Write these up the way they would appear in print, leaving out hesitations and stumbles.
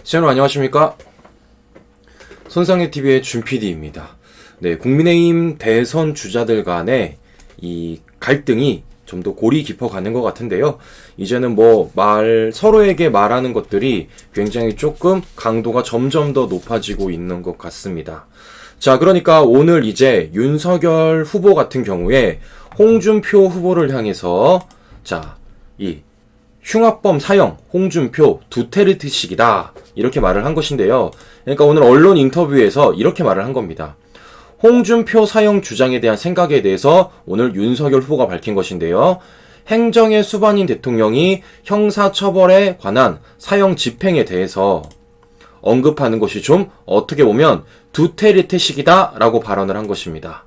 시청자 안녕하십니까? 손상의TV의 준PD입니다. 네, 국민의힘 대선 주자들 간의 이 갈등이 좀 더 골이 깊어가는 것 같은데요. 이제는 서로에게 말하는 것들이 굉장히 조금 강도가 점점 더 높아지고 있는 것 같습니다. 자, 그러니까 오늘 이제 윤석열 후보 같은 경우에 홍준표 후보를 향해서 이 흉악범 사형 홍준표 두테르테식이다 이렇게 말을 한 것인데요. 그러니까 오늘 언론 인터뷰에서 이렇게 말을 한 겁니다. 홍준표 사형 주장에 대한 생각에 대해서 오늘 윤석열 후보가 밝힌 것인데요. 행정의 수반인 대통령이 형사처벌에 관한 사형 집행에 대해서 언급하는 것이 좀 어떻게 보면 두테르테식이다 라고 발언을 한 것입니다.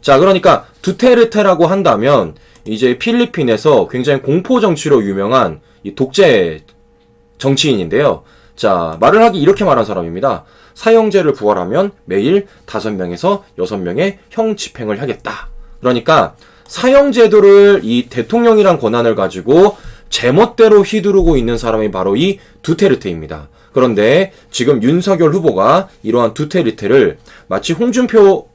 자, 그러니까 두테르테라고 한다면 이제 필리핀에서 굉장히 공포 정치로 유명한 이 독재 정치인인데요. 자, 말을 하기 이렇게 말한 사람입니다. 사형제를 부활하면 매일 5명에서 6명의 형 집행을 하겠다. 그러니까 사형제도를 이 대통령이란 권한을 가지고 제멋대로 휘두르고 있는 사람이 바로 이 두테르테입니다. 그런데 지금 윤석열 후보가 이러한 두테르테를 마치 홍준표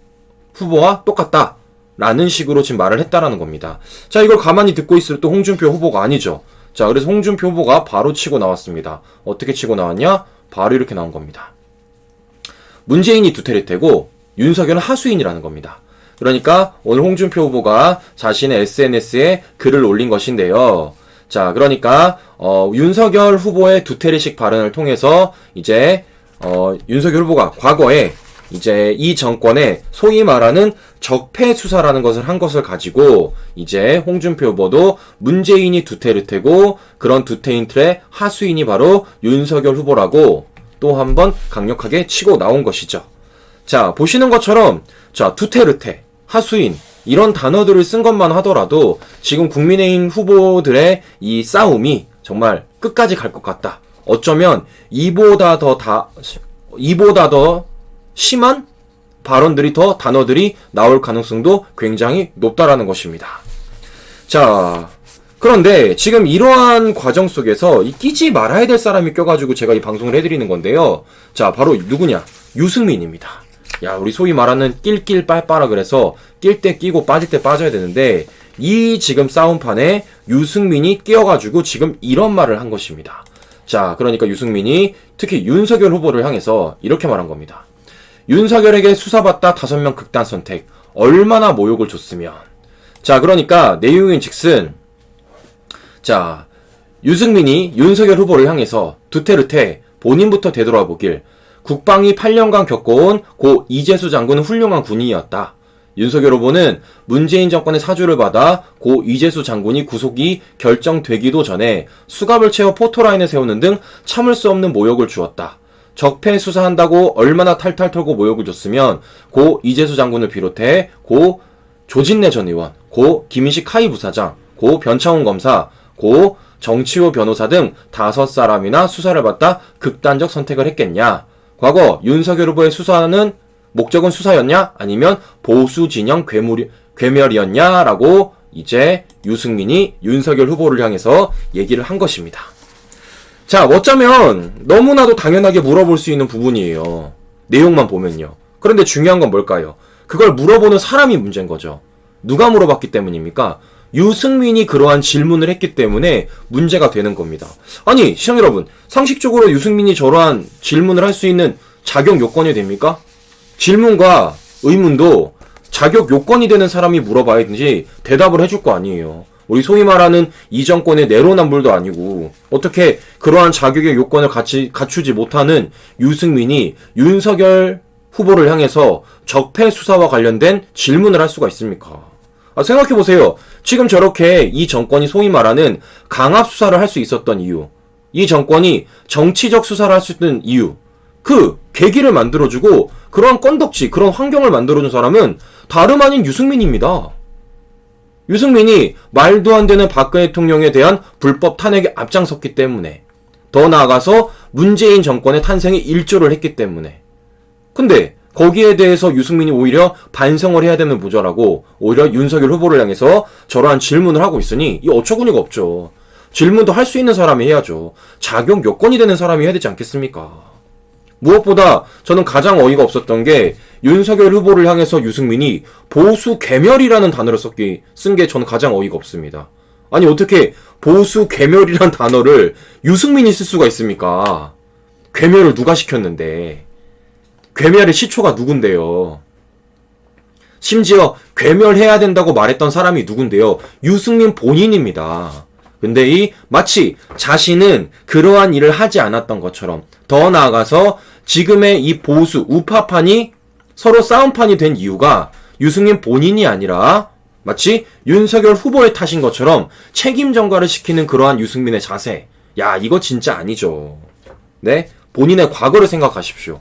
후보와 똑같다 라는 식으로 지금 말을 했다라는 겁니다. 자, 이걸 가만히 듣고 있을 또 홍준표 후보가 아니죠. 자, 그래서 홍준표 후보가 바로 치고 나왔습니다. 어떻게 치고 나왔냐? 바로 이렇게 나온 겁니다. 문재인이 두테르테고 윤석열은 하수인이라는 겁니다. 그러니까 오늘 홍준표 후보가 자신의 SNS에 글을 올린 것인데요. 자, 그러니까 윤석열 후보의 두테르식 발언을 통해서 이제 윤석열 후보가 과거에 이제 이 정권의 소위 말하는 적폐 수사라는 것을 한 것을 가지고 이제 홍준표 후보도 문재인이 두테르테고 그런 두테르테의 하수인이 바로 윤석열 후보라고 또 한 번 강력하게 치고 나온 것이죠. 자, 보시는 것처럼 자, 두테르테, 하수인 이런 단어들을 쓴 것만 하더라도 지금 국민의힘 후보들의 이 싸움이 정말 끝까지 갈 것 같다. 어쩌면 이보다 더 심한 발언들이 단어들이 나올 가능성도 굉장히 높다라는 것입니다. 자, 그런데 지금 이러한 과정 속에서 이 끼지 말아야 될 사람이 껴가지고 제가 이 방송을 해드리는 건데요. 자, 바로 누구냐? 유승민입니다. 야, 우리 소위 말하는 낄낄 빨빠라 그래서 낄 때 끼고 빠질 때 빠져야 되는데 이 지금 싸움판에 유승민이 끼어가지고 지금 이런 말을 한 것입니다. 자, 그러니까 유승민이 특히 윤석열 후보를 향해서 이렇게 말한 겁니다. 윤석열에게 수사받다 5명 극단 선택 얼마나 모욕을 줬으면. 자, 그러니까 내용인 즉슨 자, 유승민이 윤석열 후보를 향해서 두테르테 본인부터 되돌아보길 국방이 8년간 겪어온 고 이재수 장군은 훌륭한 군인이었다. 윤석열 후보는 문재인 정권의 사주를 받아 고 이재수 장군이 구속이 결정되기도 전에 수갑을 채워 포토라인을 세우는 등 참을 수 없는 모욕을 주었다. 적폐 수사한다고 얼마나 탈탈 털고 모욕을 줬으면 고 이재수 장군을 비롯해 고 조진래 전 의원, 고 김인식 하이 부사장, 고 변창훈 검사, 고 정치호 변호사 등 5사람이나 수사를 받다 극단적 선택을 했겠냐? 과거 윤석열 후보의 수사는 목적은 수사였냐? 아니면 보수 진영 괴멸이었냐? 라고 이제 유승민이 윤석열 후보를 향해서 얘기를 한 것입니다. 자, 어쩌면 너무나도 당연하게 물어볼 수 있는 부분이에요. 내용만 보면요. 그런데 중요한 건 뭘까요? 그걸 물어보는 사람이 문제인 거죠. 누가 물어봤기 때문입니까? 유승민이 그러한 질문을 했기 때문에 문제가 되는 겁니다. 아니, 시청자 여러분, 상식적으로 유승민이 저러한 질문을 할 수 있는 자격 요건이 됩니까? 질문과 의문도 자격 요건이 되는 사람이 물어봐야지 대답을 해줄 거 아니에요. 우리 소위 말하는 이 정권의 내로남불도 아니고 어떻게 그러한 자격의 요건을 갖추지 못하는 유승민이 윤석열 후보를 향해서 적폐 수사와 관련된 질문을 할 수가 있습니까? 생각해보세요. 지금 저렇게 이 정권이 소위 말하는 강압 수사를 할 수 있었던 이유, 이 정권이 정치적 수사를 할 수 있는 이유, 그 계기를 만들어주고 그런 건덕지, 그런 환경을 만들어준 사람은 다름 아닌 유승민입니다. 유승민이 말도 안 되는 박근혜 대통령에 대한 불법 탄핵에 앞장섰기 때문에, 더 나아가서 문재인 정권의 탄생에 일조를 했기 때문에. 근데 거기에 대해서 유승민이 오히려 반성을 해야 되는 모자라고 오히려 윤석열 후보를 향해서 저러한 질문을 하고 있으니 이 어처구니가 없죠. 질문도 할 수 있는 사람이 해야죠. 자격 요건이 되는 사람이 해야 되지 않겠습니까? 무엇보다 저는 가장 어이가 없었던 게 윤석열 후보를 향해서 유승민이 보수 괴멸이라는 단어를 쓴 게 저는 가장 어이가 없습니다. 아니 어떻게 보수 괴멸이라는 단어를 유승민이 쓸 수가 있습니까? 괴멸을 누가 시켰는데. 괴멸의 시초가 누군데요? 심지어 괴멸해야 된다고 말했던 사람이 누군데요? 유승민 본인입니다. 근데 마치 자신은 그러한 일을 하지 않았던 것처럼, 더 나아가서 지금의 이 보수 우파판이 서로 싸움판이 된 이유가 유승민 본인이 아니라 마치 윤석열 후보의 탓인 것처럼 책임 전가를 시키는 그러한 유승민의 자세. 야, 이거 진짜 아니죠. 네? 본인의 과거를 생각하십시오.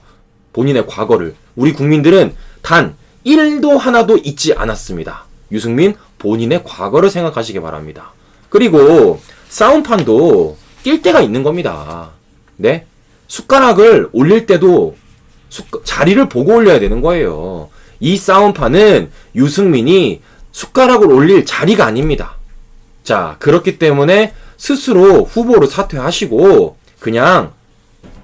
본인의 과거를. 우리 국민들은 단 1도 하나도 잊지 않았습니다. 유승민 본인의 과거를 생각하시기 바랍니다. 그리고 싸움판도 낄 때가 있는 겁니다. 네? 숟가락을 올릴 때도 자리를 보고 올려야 되는 거예요. 이 싸움판은 유승민이 숟가락을 올릴 자리가 아닙니다. 자, 그렇기 때문에 스스로 후보로 사퇴하시고 그냥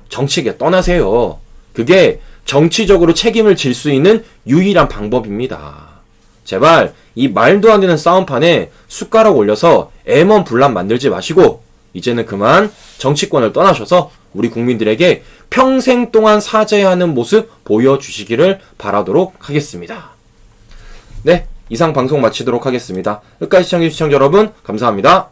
정치계 떠나세요. 그게 정치적으로 책임을 질 수 있는 유일한 방법입니다. 제발 이 말도 안 되는 싸움판에 숟가락 올려서 애먼 분란 만들지 마시고 이제는 그만 정치권을 떠나셔서 우리 국민들에게 평생 동안 사죄하는 모습 보여주시기를 바라도록 하겠습니다. 네, 이상 방송 마치도록 하겠습니다. 끝까지 시청해주신 시청자 여러분 감사합니다.